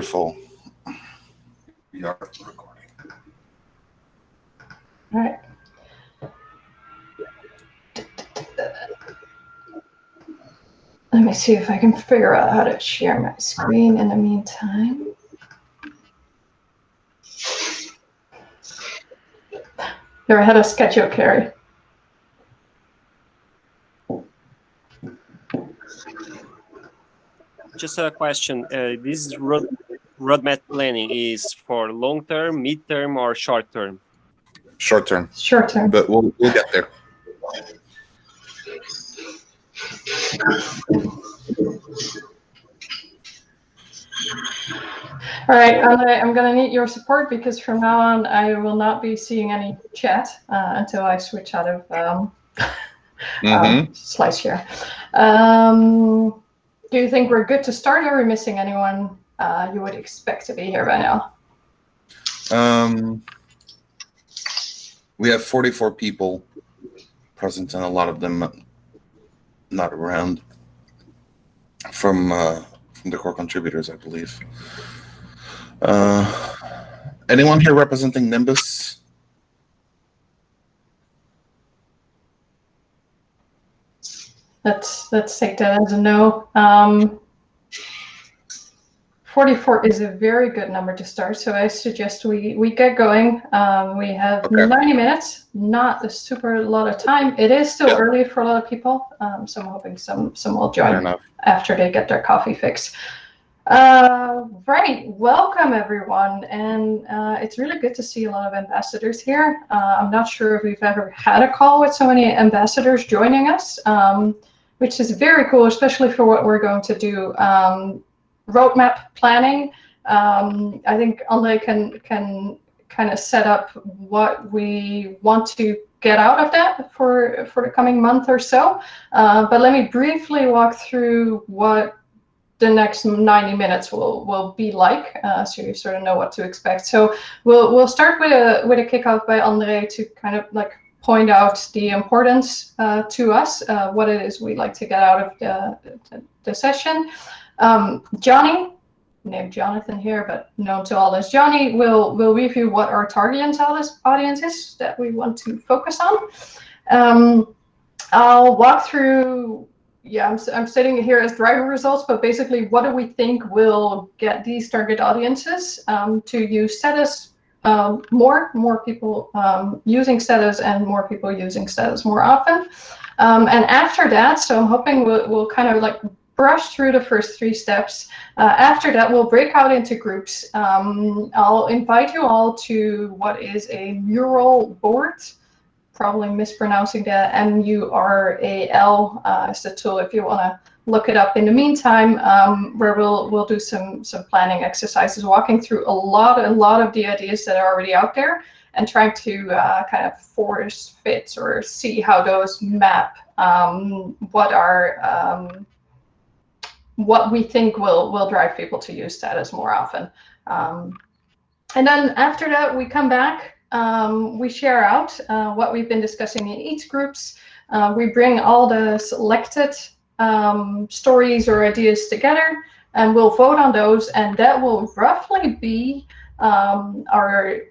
Wonderful. We are recording. All right. Let me see if I can figure out how to share my screen in the meantime. You're ahead of schedule, Carrie. Just a question. This roadmap planning is for long term, mid term, or short term? Short term. Short term. But we'll get there. All right, I'm going to need your support because from now on I will not be seeing any chat until I switch out of slide share. Do you think we're good to start, or are we missing anyone you would expect to be here by now? We have 44 people present, and a lot of them not around from the core contributors, I believe. Anyone here representing Nimbus? Let's take that as a no. 44 is a very good number to start, so I suggest we get going. We have 90 minutes, not a super lot of time. It is still early for a lot of people, so I'm hoping some will join after they get their coffee fix. Right, welcome everyone, and it's really good to see a lot of ambassadors here. I'm not sure if we've ever had a call with so many ambassadors joining us, which is very cool, especially for what we're going to do. Roadmap planning. I think Andre can kind of set up what we want to get out of that for the coming month or so. But let me briefly walk through what the next 90 minutes will be like, so you sort of know what to expect. So we'll start with a kickoff by Andre to kind of like point out the importance to us, what it is we'd like to get out of the session. Johnny, named Jonathan here, but known to all as Johnny, will review what our target audience is that we want to focus on. I'll walk through, I'm sitting here as driver results, but basically what do we think will get these target audiences to use status more people using status, and more people using status more often. And after that, so I'm hoping we'll kind of like brush through the first 3 steps. After that, we'll break out into groups. I'll invite you all to what is a mural board, probably mispronouncing that, MURAL is the tool if you want to look it up in the meantime, where we'll do some planning exercises, walking through a lot of the ideas that are already out there, and trying to kind of force fit or see how those map what we think will drive people to use status more often. And then after that, we come back, we share out what we've been discussing in each groups. We bring all the selected stories or ideas together, and we'll vote on those, and that will roughly be our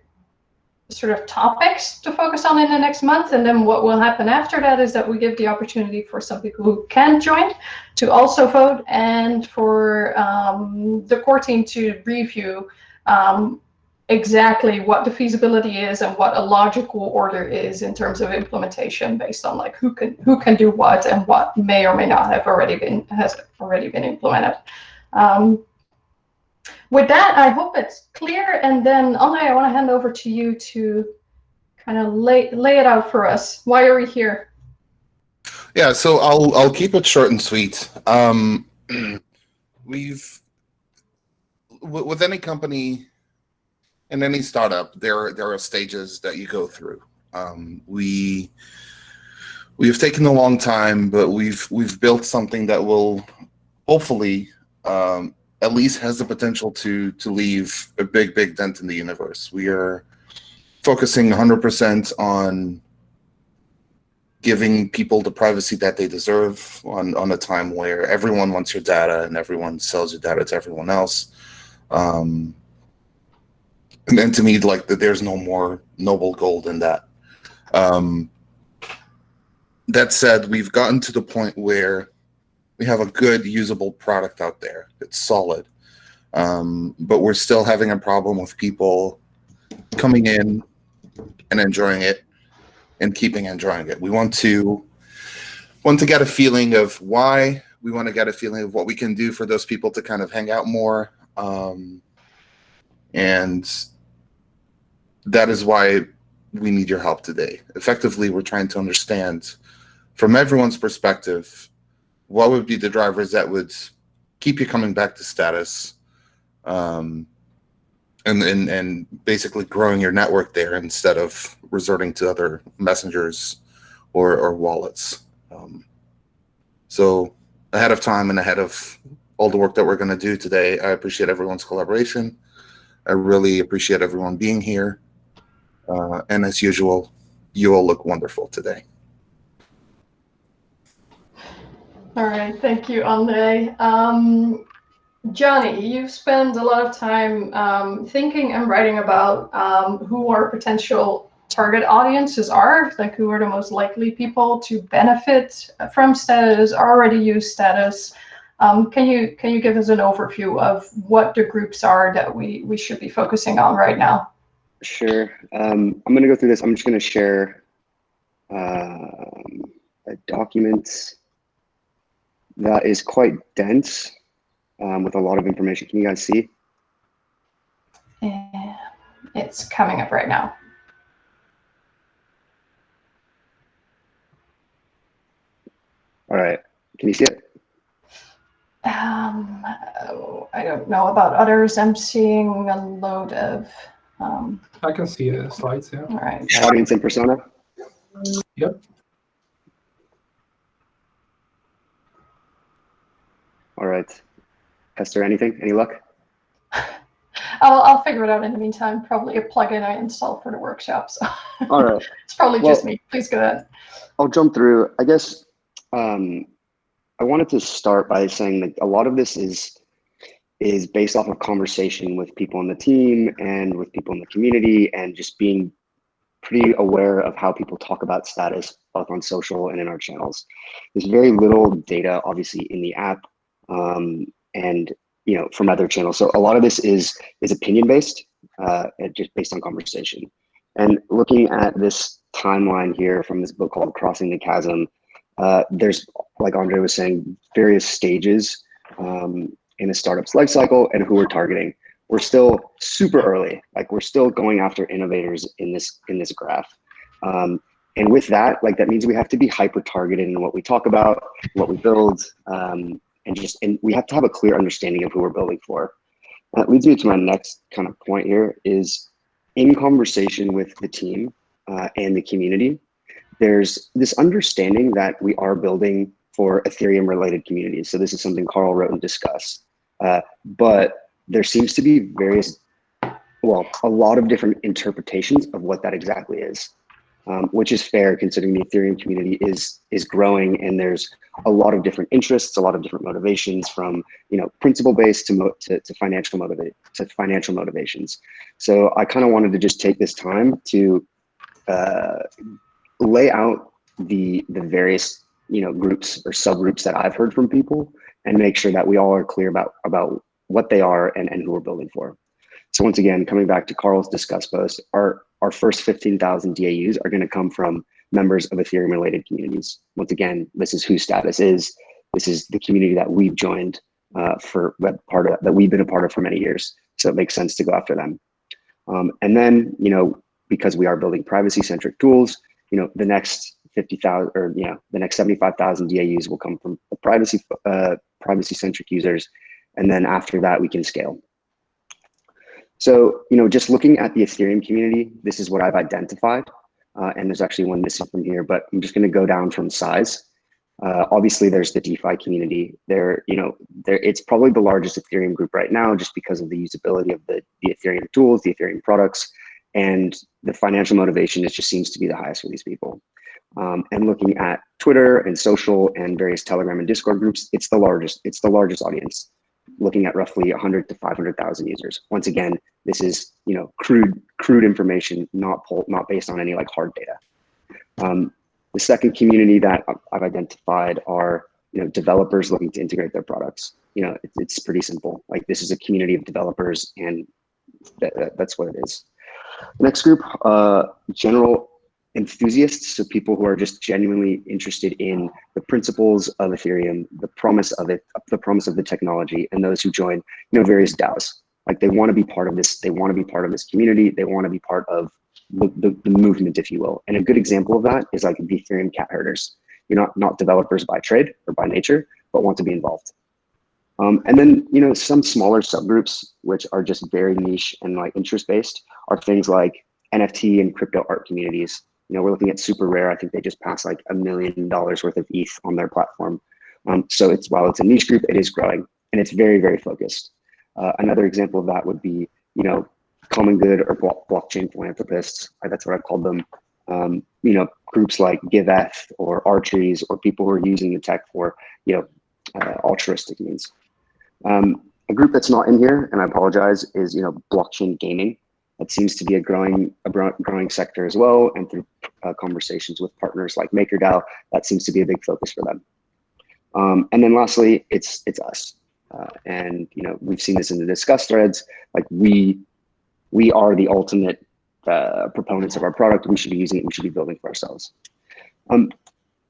sort of topics to focus on in the next month. And then what will happen after that is that we give the opportunity for some people who can join to also vote, and for the core team to review exactly what the feasibility is and what a logical order is in terms of implementation, based on like who can do what and what may or may not have already been implemented. With that, I hope it's clear. And then, Andre, I want to hand over to you to kind of lay it out for us. Why are we here? Yeah, so I'll keep it short and sweet. With any company and any startup, there are stages that you go through. We have taken a long time, but we've built something that will hopefully at least has the potential to leave a big dent in the universe. We are focusing 100% on giving people the privacy that they deserve on a time where everyone wants your data and everyone sells your data to everyone else. And then to me, like there's no more noble goal than that. That said, we've gotten to the point where we have a good usable product out there. It's solid. But we're still having a problem with people coming in and enjoying it and keeping enjoying it. We want to get a feeling of why. We want to get a feeling of what we can do for those people to kind of hang out more. And that is why we need your help today. Effectively, we're trying to understand from everyone's perspective, what would be the drivers that would keep you coming back to status, and basically growing your network there instead of resorting to other messengers or wallets. So ahead of time and ahead of all the work that we're going to do today, I appreciate everyone's collaboration. I really appreciate everyone being here. And as usual, you all look wonderful today. All right, thank you, Andre. Johnny, you've spent a lot of time thinking and writing about who our potential target audiences are, like who are the most likely people to benefit from status, already use status. Can you give us an overview of what the groups are that we should be focusing on right now? Sure. I'm going to go through this. I'm just going to share a document that is quite dense with a lot of information. Can you guys see? Yeah, it's coming up right now. All right. Can you see it? I don't know about others. I'm seeing a load of. I can see the slides, yeah. All right. Audience and persona? Yep. All right. Hester, anything? Any luck? I'll figure it out in the meantime. Probably a plugin I installed for the workshop. So All right. it's probably just me. Please go ahead. I'll jump through. I guess I wanted to start by saying that a lot of this is based off of conversation with people on the team and with people in the community, and just being pretty aware of how people talk about status, both on social and in our channels. There's very little data, obviously, in the app, and from other channels. So a lot of this is opinion based, just based on conversation. And looking at this timeline here from this book called Crossing the Chasm, there's, like Andre was saying, various stages in a startup's life cycle and who we're targeting. We're still super early, like we're still going after innovators in this graph. And with that, like that means we have to be hyper targeted in what we talk about, what we build, and we have to have a clear understanding of who we're building for. That leads me to my next kind of point here is, in conversation with the team and the community, there's this understanding that we are building for Ethereum related communities. So this is something Carl wrote and discussed. But there seems to be a lot of different interpretations of what that exactly is, which is fair considering the Ethereum community is growing, and there's a lot of different interests, a lot of different motivations, from principle based to financial motivations. So I kind of wanted to just take this time to lay out the various groups or subgroups that I've heard from people, and make sure that we all are clear about what they are and who we're building for. So once again, coming back to Carl's Discuss post, our first 15,000 DAUs are going to come from members of Ethereum related communities. Once again, this is who Status is. This is the community that we've joined that we've been a part of for many years. So it makes sense to go after them. And then, because we are building privacy centric tools, the next 50,000 or the next 75,000 DAUs will come from the privacy centric users, and then after that we can scale. So just looking at the Ethereum community, this is what I've identified, and there's actually one missing from here, but I'm just going to go down from size. Obviously, there's the DeFi community. It's probably the largest Ethereum group right now, just because of the usability of the Ethereum tools, the Ethereum products, and the financial motivation. It just seems to be the highest for these people. And looking at Twitter and social and various Telegram and Discord groups, it's the largest audience. looking at roughly 100 to 500,000 users. Once again, this is crude information, not based on any like hard data. The second community that I've identified are developers looking to integrate their products. It's pretty simple. Like, this is a community of developers, and that's what it is. Next group, general enthusiasts, so people who are just genuinely interested in the principles of Ethereum, the promise of it, the promise of the technology, and those who join various DAOs. Like, they want to be part of this. They want to be part of this community. They want to be part of the movement, if you will. And a good example of that is like the Ethereum cat herders. You're not developers by trade or by nature, but want to be involved. And then, some smaller subgroups, which are just very niche and like interest-based, are things like NFT and crypto art communities. We're looking at Super Rare. I think they just passed like $1 million worth of ETH on their platform. So while it's a niche group, it is growing, and it's very, very focused. Another example of that would be, common good or blockchain philanthropists. That's what I've called them. Groups like GiveEth or Archeries, or people who are using the tech for, altruistic means. A group that's not in here, and I apologize, is blockchain gaming. That seems to be a growing sector as well, and through conversations with partners like MakerDAO, that seems to be a big focus for them. And then lastly, it's us, and we've seen this in the Discuss threads. Like, we are the ultimate proponents of our product. We should be using it. We should be building for ourselves.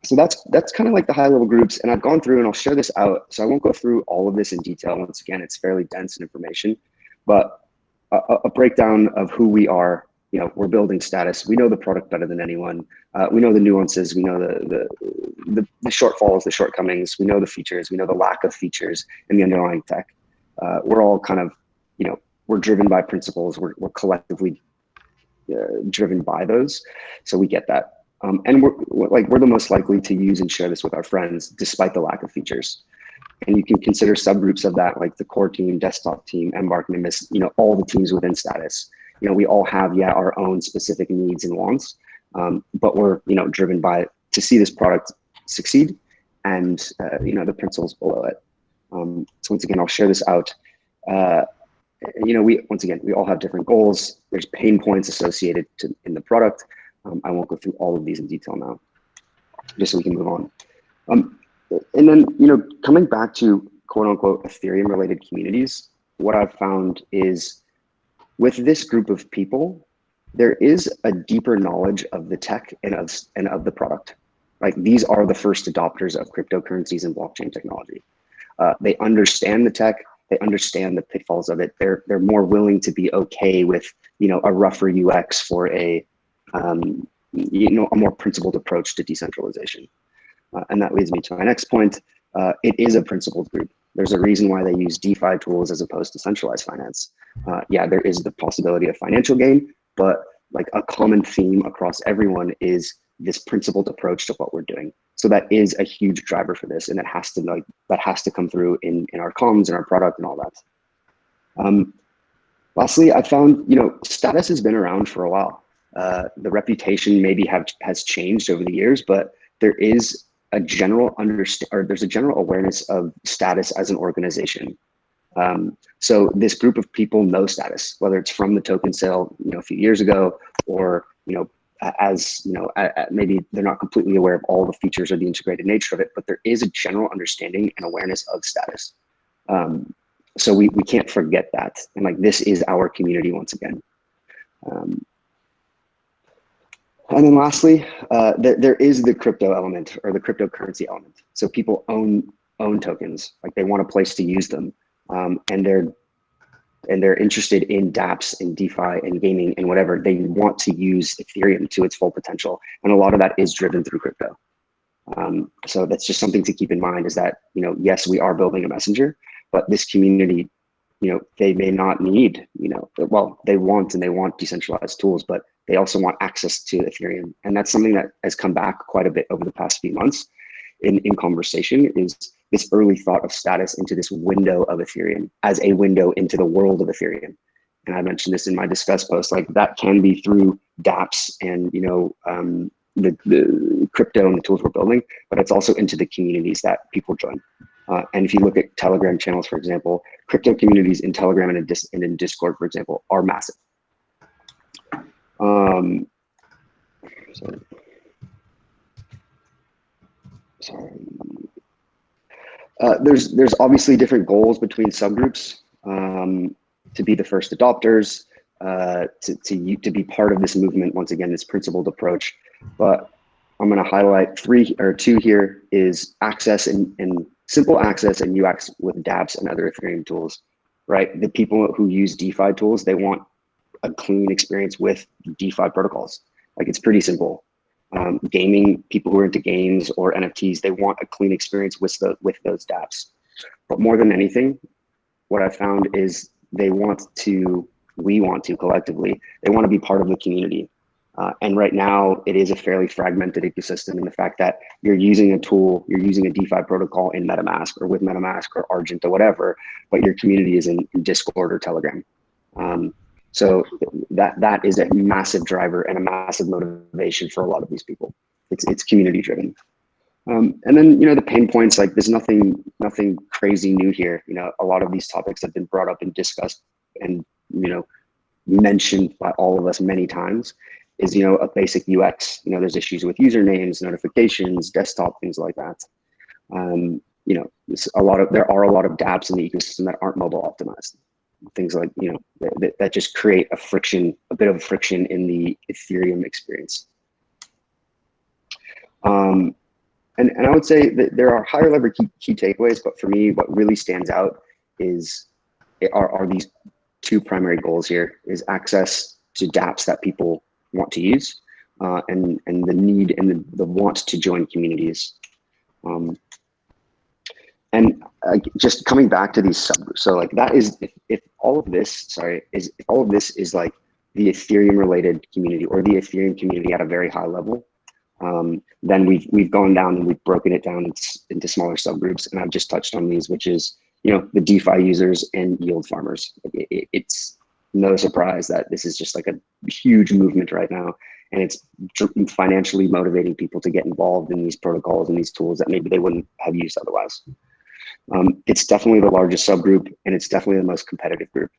So that's kind of like the high level groups, and I've gone through, and I'll share this out. So I won't go through all of this in detail. Once again, it's fairly dense in information, but a breakdown of who we are. We're building status. We know the product better than anyone. We know the nuances. We know the shortfalls, the shortcomings. We know the features. We know the lack of features in the underlying tech. We're all kind of, we're driven by principles. We're collectively driven by those. So we get that. And we're the most likely to use and share this with our friends, despite the lack of features. And you can consider subgroups of that, like the core team, desktop team, Embark, Nimbus, all the teams within status. We all have, our own specific needs and wants, but we're, driven to see this product succeed, and, the principles below it. So once again, I'll share this out. We all have different goals. There's pain points associated in the product. I won't go through all of these in detail now, just so we can move on. And then, coming back to quote unquote Ethereum related communities, what I've found is with this group of people, there is a deeper knowledge of the tech and of the product. Like, these are the first adopters of cryptocurrencies and blockchain technology. They understand the tech. They understand the pitfalls of it. They're more willing to be okay with, a rougher UX for a more principled approach to decentralization. And that leads me to my next point. It is a principled group. There's a reason why they use DeFi tools as opposed to centralized finance. There is the possibility of financial gain, but like a common theme across everyone is this principled approach to what we're doing. So that is a huge driver for this, and that has to come through in our comms and our product and all that. Lastly, I found status has been around for a while. The reputation maybe has changed over the years, but there is a general there's a general awareness of status as an organization. So this group of people know status, whether it's from the token sale, a few years ago, or maybe they're not completely aware of all the features or the integrated nature of it, but there is a general understanding and awareness of status. So we can't forget that, and like, this is our community once again. And then lastly, there is the crypto element, or the cryptocurrency element. So people own tokens, like they want a place to use them, and they're interested in Dapps and DeFi and gaming and whatever. They want to use Ethereum to its full potential, and a lot of that is driven through crypto. So that's just something to keep in mind, is that yes, we are building a messenger, but this community, they may not need, they want decentralized tools, but they also want access to Ethereum. And that's something that has come back quite a bit over the past few months in conversation, is this early thought of status into this window of Ethereum as a window into the world of Ethereum. And I mentioned this in my Discuss post, like that can be through Dapps and, the crypto and the tools we're building, but it's also into the communities that people join. And if you look at Telegram channels, for example, crypto communities in Telegram and in Discord, for example, are massive. There's obviously different goals between subgroups, to be the first adopters, to be part of this movement. Once again, this principled approach, but I'm going to highlight two here is access and simple access and UX with Dapps and other Ethereum tools, right? The people who use DeFi tools, they want a clean experience with DeFi protocols. Like, it's pretty simple. Gaming, people who are into games or NFTs, they want a clean experience with those Dapps. But more than anything, what I've found is we want to collectively, they want to be part of the community. And right now it is a fairly fragmented ecosystem in the fact that you're using a tool, you're using a DeFi protocol in MetaMask or with MetaMask or Argent or whatever, but your community is in Discord or Telegram. So that is a massive driver and a massive motivation for a lot of these people. It's community driven. And then, the pain points, like, there's nothing crazy new here. A lot of these topics have been brought up and discussed and, mentioned by all of us many times. Is, a basic UX. There's issues with usernames, notifications, desktop, things like that. There are a lot of dApps in the ecosystem that aren't mobile optimized. Things like, that just create a bit of friction in the Ethereum experience. And I would say that there are higher level key takeaways, but for me, what really stands out are these two primary goals here: is access to dApps that people want to use, and the need and the want to join communities. And just coming back to these subgroups, so like that is if all of this is like the Ethereum related community or the Ethereum community at a very high level, then we've gone down and we've broken it down into smaller subgroups, and I've just touched on these, which is the DeFi users and yield farmers. It's no surprise that this is just like a huge movement right now, and it's financially motivating people to get involved in these protocols and these tools that maybe they wouldn't have used otherwise. It's definitely the largest subgroup, and it's definitely the most competitive group,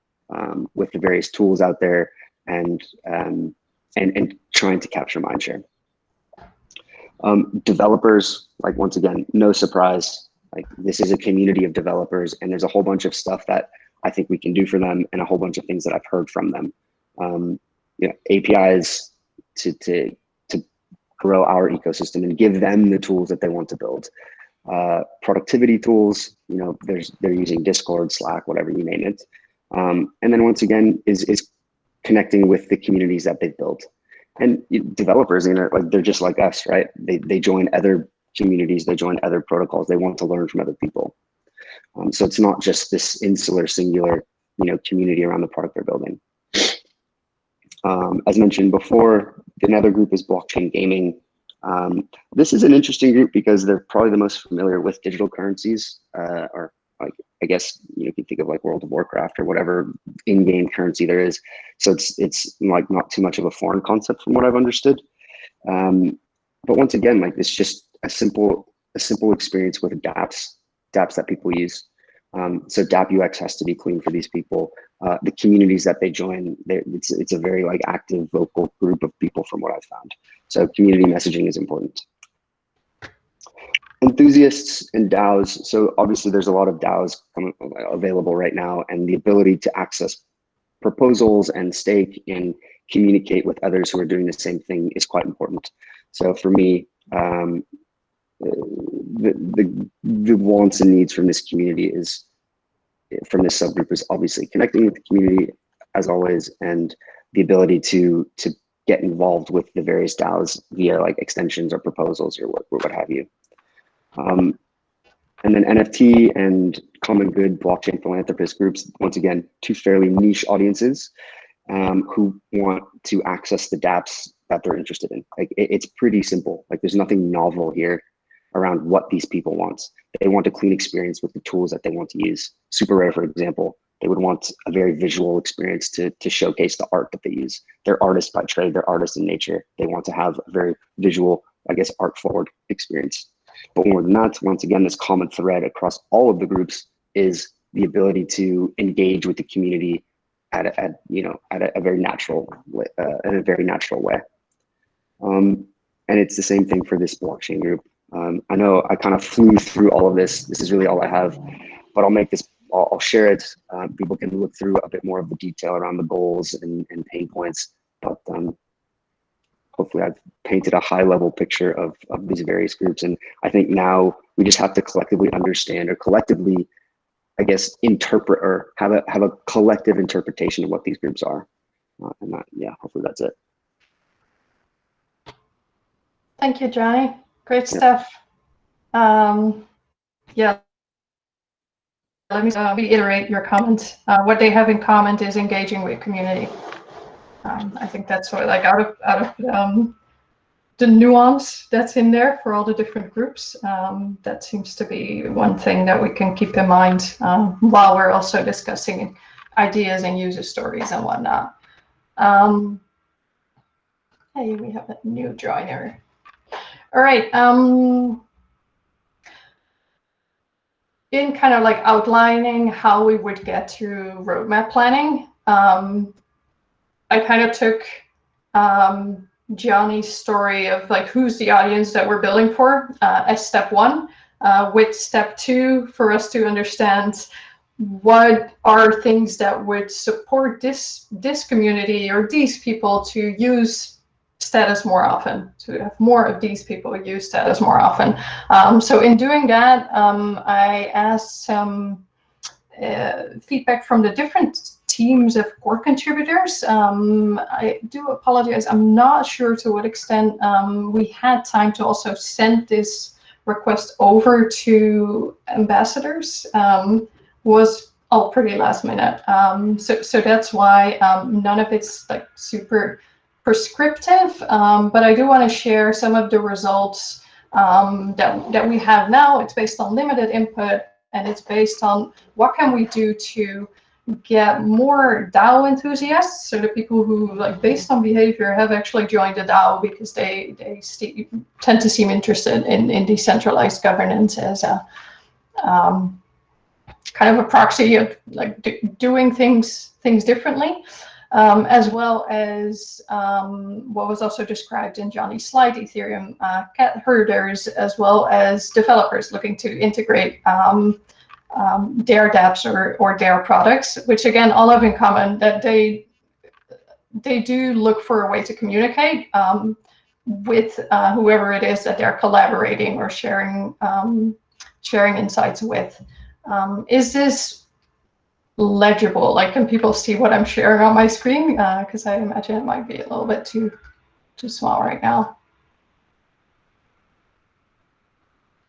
with the various tools out there and trying to capture mindshare. Developers, like, once again, no surprise, like, this is a community of developers, and there's a whole bunch of stuff that I think we can do for them, and a whole bunch of things that I've heard from them. APIs to grow our ecosystem and give them the tools that they want to build. Productivity tools, they're using Discord, Slack, whatever you name it. And then once again is connecting with the communities that they've built. And developers, like, they're just like us, right? They join other communities, they join other protocols, they want to learn from other people. So it's not just this insular, singular, community around the product they're building. As mentioned before, another group is blockchain gaming. This is an interesting group because they're probably the most familiar with digital currencies, or, like, I guess you can think of like World of Warcraft or whatever in-game currency there is. So it's like not too much of a foreign concept from what I've understood. But once again, like, it's just a simple experience with dApps that people use. So dApp UX has to be clean for these people. The communities that they join, it's a very like active, vocal group of people from what I've found. So community messaging is important. Enthusiasts and DAOs. So obviously there's a lot of DAOs available right now, and the ability to access proposals and stake and communicate with others who are doing the same thing is quite important. So for me, the wants and needs from this community from this subgroup is obviously connecting with the community as always, and the ability to get involved with the various DAOs via like extensions or proposals or what have you. And then NFT and common good blockchain philanthropist groups, once again, two fairly niche audiences who want to access the dApps that they're interested in. Like, it's pretty simple. Like, there's nothing novel here around what these people want. They want a clean experience with the tools that they want to use. Super Rare, for example, they would want a very visual experience to showcase the art that they use. They're artists by trade, they're artists in nature. They want to have a very visual, I guess, art forward experience. But more than that, once again, this common thread across all of the groups is the ability to engage with the community at a very natural way, in a very natural way. And it's the same thing for this blockchain group. I know I kind of flew through all of this. This is really all I have, but I'll share it. People can look through a bit more of the detail around the goals and pain points, but hopefully I've painted a high level picture of these various groups. And I think now we just have to collectively understand, or collectively, I guess, interpret, or have a collective interpretation of what these groups are. And that, yeah, hopefully that's it. Thank you, Johnny. Great stuff. Yeah. Let me reiterate your comment. What they have in common is engaging with community. I think that's what, like, out of the nuance that's in there for all the different groups, that seems to be one thing that we can keep in mind while we're also discussing ideas and user stories and whatnot. Hey, we have a new joiner. All right. In kind of like outlining how we would get to roadmap planning, I kind of took Johnny's story of like who's the audience that we're building for as step one, with step two for us to understand what are things that would support this community or these people to use status more often, to have more of these people use status more often. So in doing that, I asked some feedback from the different teams of core contributors. I do apologize, I'm not sure to what extent we had time to also send this request over to ambassadors. Was all pretty last minute. So that's why none of it's like super prescriptive, but I do want to share some of the results that we have now. It's based on limited input, and it's based on what can we do to get more DAO enthusiasts, so the people who, like, based on behavior, have actually joined the DAO because they tend to seem interested in decentralized governance as a kind of a proxy of like doing things differently. As well as what was also described in Johnny's slide, Ethereum cat herders, as well as developers looking to integrate their dApps or their products, which again, all have in common that they do look for a way to communicate with whoever it is that they're collaborating or sharing insights with. Is this legible? Like, can people see what I'm sharing on my screen? Because I imagine it might be a little bit too small right now.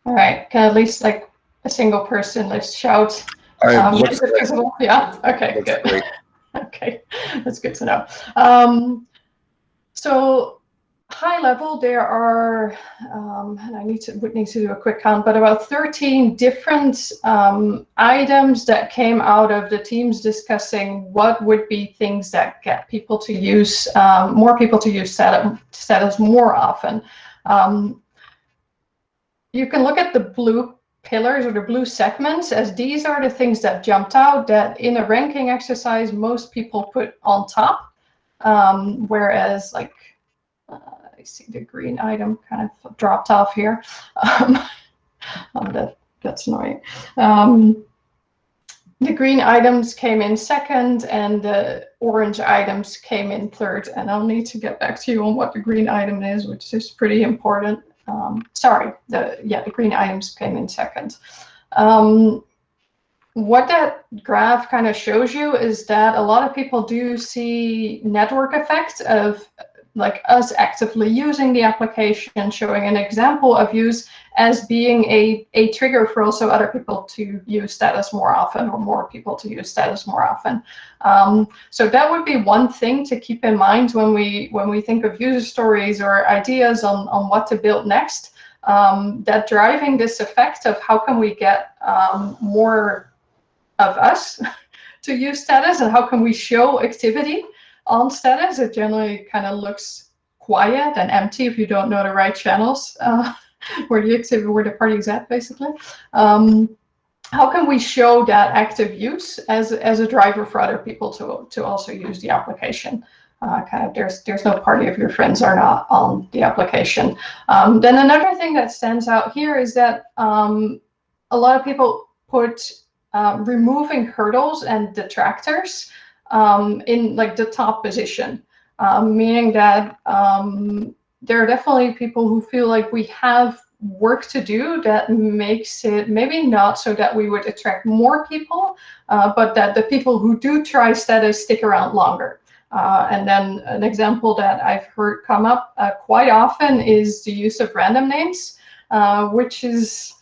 All right, can at least like a single person let's shout. Yeah. Okay. Good. Great. Okay, that's good to know. So high level, there are, and I would need to do a quick count, but about 13 different items that came out of the teams discussing what would be things that get people to use, more people to use status more often. You can look at the blue pillars or the blue segments, as these are the things that jumped out that in a ranking exercise most people put on top, whereas like I see the green item kind of dropped off here. That's annoying. The green items came in second and the orange items came in third, and I'll need to get back to you on what the green item is, which is pretty important. Sorry, the green items came in second. What that graph kind of shows you is that a lot of people do see network effect of like us actively using the application, showing an example of use as being a trigger for also other people to use status more often, or more people to use status more often. So that would be one thing to keep in mind when we think of user stories or ideas on what to build next, that driving this effect of how can we get more of us to use status, and how can we show activity on status. It generally kind of looks quiet and empty if you don't know the right channels where the party is at, basically. how can we show that active use as a driver for other people to also use the application? Kind of there's no party if your friends are not on the application. Then another thing that stands out here is that a lot of people put removing hurdles and detractors in like the top position, meaning that there are definitely people who feel like we have work to do that makes it maybe not so that we would attract more people, but that the people who do try status stick around longer. And then an example that I've heard come up quite often is the use of random names, which is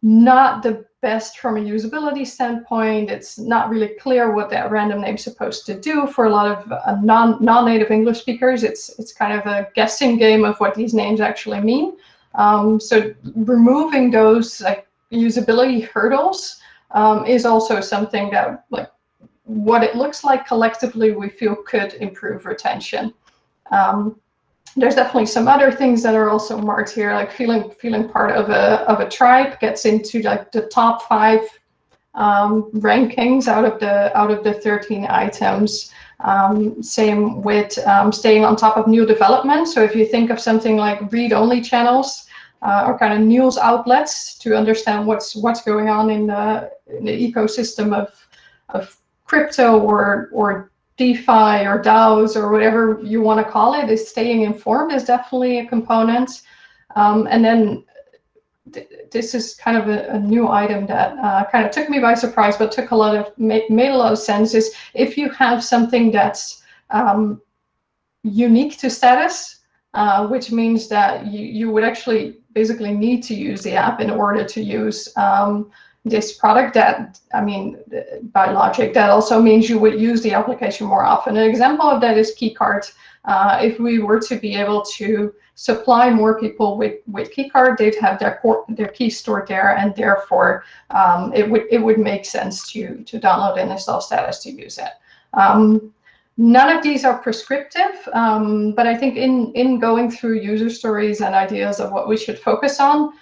not the best from a usability standpoint. It's not really clear what that random name is supposed to do for a lot of non-native English speakers. It's kind of a guessing game of what these names actually mean. So removing those like usability hurdles is also something that, like, what it looks like collectively we feel could improve retention. There's definitely some other things that are also marked here, like feeling part of a tribe gets into like the top 5 rankings out of the 13 items. Same with staying on top of new development. So if you think of something like read-only channels or kind of news outlets to understand what's going on in the ecosystem of crypto or DeFi or DAOs or whatever you want to call it, is staying informed is definitely a component. And then this is kind of a new item that kind of took me by surprise, but took made a lot of sense, is if you have something that's unique to status, which means that you would actually basically need to use the app in order to use this product, that, I mean, by logic, that also means you would use the application more often. An example of that is keycard. If we were to be able to supply more people with keycard, they'd have their key stored there, and therefore it would make sense to download and install status to use it. None of these are prescriptive, but I think in going through user stories and ideas of what we should focus on,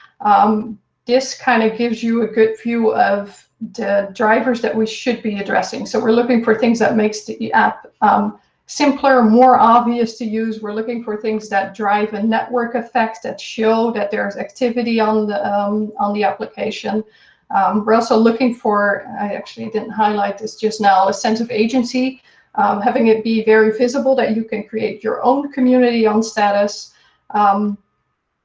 this kind of gives you a good view of the drivers that we should be addressing. So we're looking for things that makes the app simpler, more obvious to use. We're looking for things that drive a network effect, that show that there's activity on the application. We're also looking for, I actually didn't highlight this just now, a sense of agency, having it be very visible that you can create your own community on status.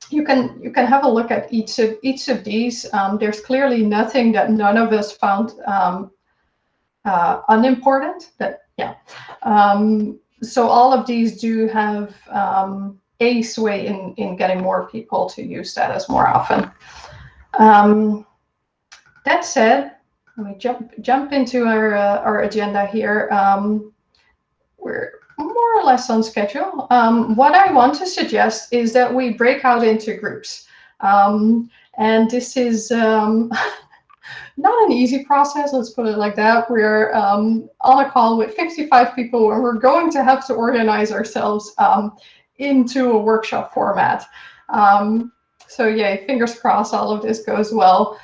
You can have a look at each of these. There's clearly nothing that none of us found unimportant. So all of these do have a sway in getting more people to use status more often. That said, let me jump into our agenda here. We're more or less on schedule. What I want to suggest is that we break out into groups. And this is not an easy process, let's put it like that. We're on a call with 55 people, and we're going to have to organize ourselves into a workshop format. So yay, fingers crossed all of this goes well.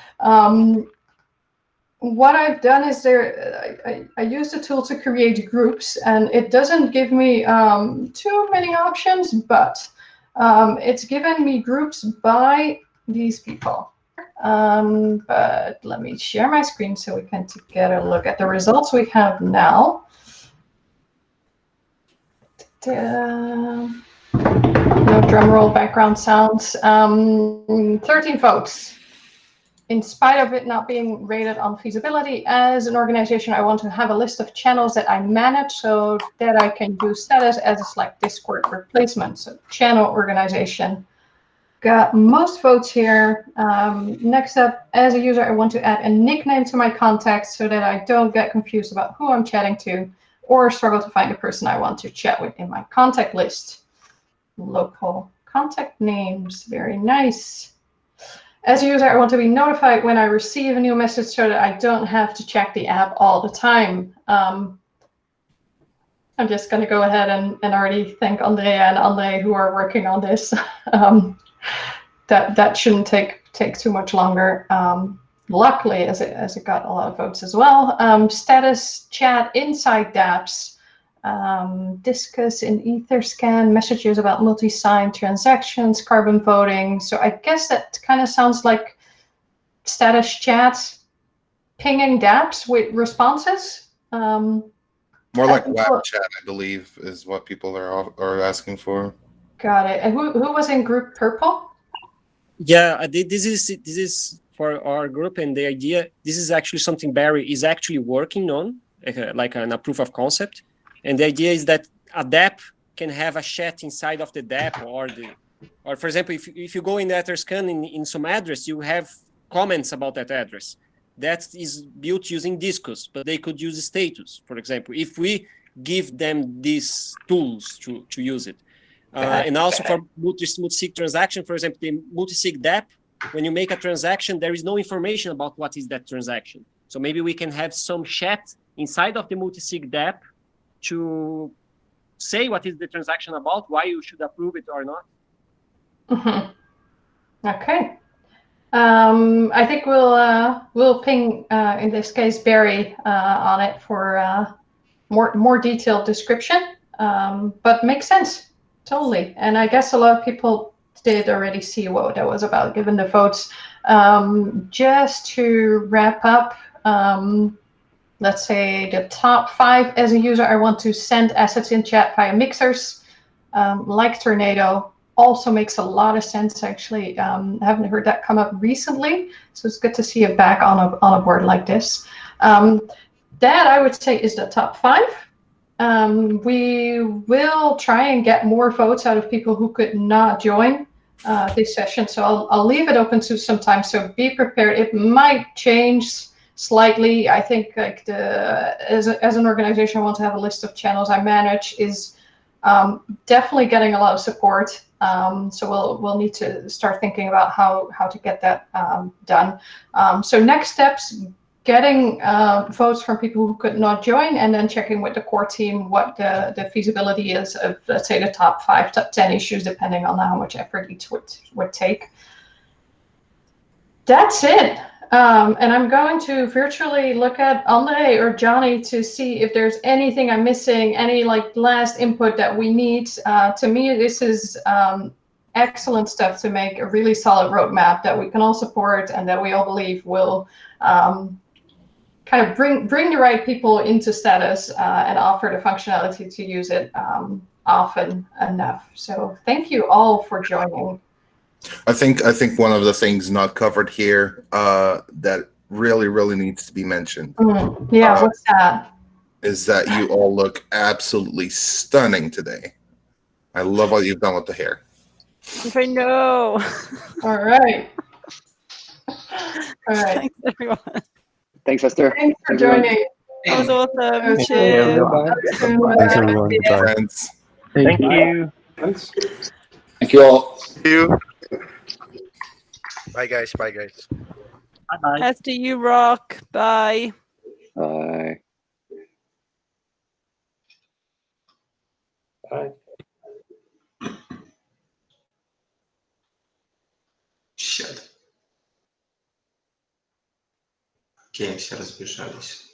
What I've done is I used a tool to create groups, and it doesn't give me too many options, but it's given me groups by these people. But let me share my screen so we can get a look at the results we have now. No drum roll background sounds. 13 votes. In spite of it not being rated on feasibility, as an organization, I want to have a list of channels that I manage so that I can use status as a Slack Discord replacement. So channel organization. Got most votes here. Next up, as a user, I want to add a nickname to my contacts so that I don't get confused about who I'm chatting to or struggle to find the person I want to chat with in my contact list. Local contact names, very nice. As a user, I want to be notified when I receive a new message so that I don't have to check the app all the time. I'm just going to go ahead and already thank Andrea and Andre who are working on this. That shouldn't take too much longer. luckily, as it got a lot of votes as well. Status chat inside Dapps. Discuss in Etherscan, messages about multi-sign transactions, carbon voting. So I guess that kind of sounds like status chat pinging Dapps with responses. More like web chat, I believe, is what people are asking for. Got it. And who was in group purple? Yeah, this is for our group, and the idea, this is actually something Barry is actually working on, like a proof of concept. And the idea is that a Dapp can have a chat inside of the Dapp, or for example, if you go in the Etherscan in some address, you have comments about that address. That is built using Discus, but they could use status, for example, if we give them these tools to use it. And also for multi-sig transaction, for example, the multi-sig Dapp, when you make a transaction, there is no information about what is that transaction. So maybe we can have some chat inside of the multi-sig Dapp to say what is the transaction about, why you should approve it or not. Mm-hmm. Okay. I think we'll ping in this case Barry on it for more detailed description. But makes sense, totally. And I guess a lot of people did already see what that was about, given the votes. Just to wrap up. Let's say the top 5 as a user, I want to send assets in chat via mixers, like Tornado. Also makes a lot of sense, actually. I haven't heard that come up recently, so it's good to see it back on a board like this. That, I would say, is the top 5. We will try and get more votes out of people who could not join this session, so I'll leave it open to some time, so be prepared. It might change slightly. I think like as an organization, I want to have a list of channels I manage is definitely getting a lot of support. So we'll need to start thinking about how to get that done. So next steps, getting votes from people who could not join, and then checking with the core team what the feasibility is of, let's say, the top 5, top 10 issues, depending on how much effort each would take. That's it. And I'm going to virtually look at Andre or Johnny to see if there's anything I'm missing, any like last input that we need. To me, this is excellent stuff to make a really solid roadmap that we can all support and that we all believe will kind of bring the right people into status and offer the functionality to use it often enough. So thank you all for joining. I think one of the things not covered here that really needs to be mentioned. Yeah, what's that? Is that you all look absolutely stunning today. I love what you've done with the hair. I know. All right. All right. Thanks, everyone. Thanks, Esther. Thanks for joining. That was awesome. Okay. Cheers. Thanks, everyone. Goodbye. Friends. Thank you. Thanks. Thank you all. See you. Bye, guys. Bye, guys. Bye-bye. Esther, you rock. Bye. Bye. Shit. Какие все разбежались.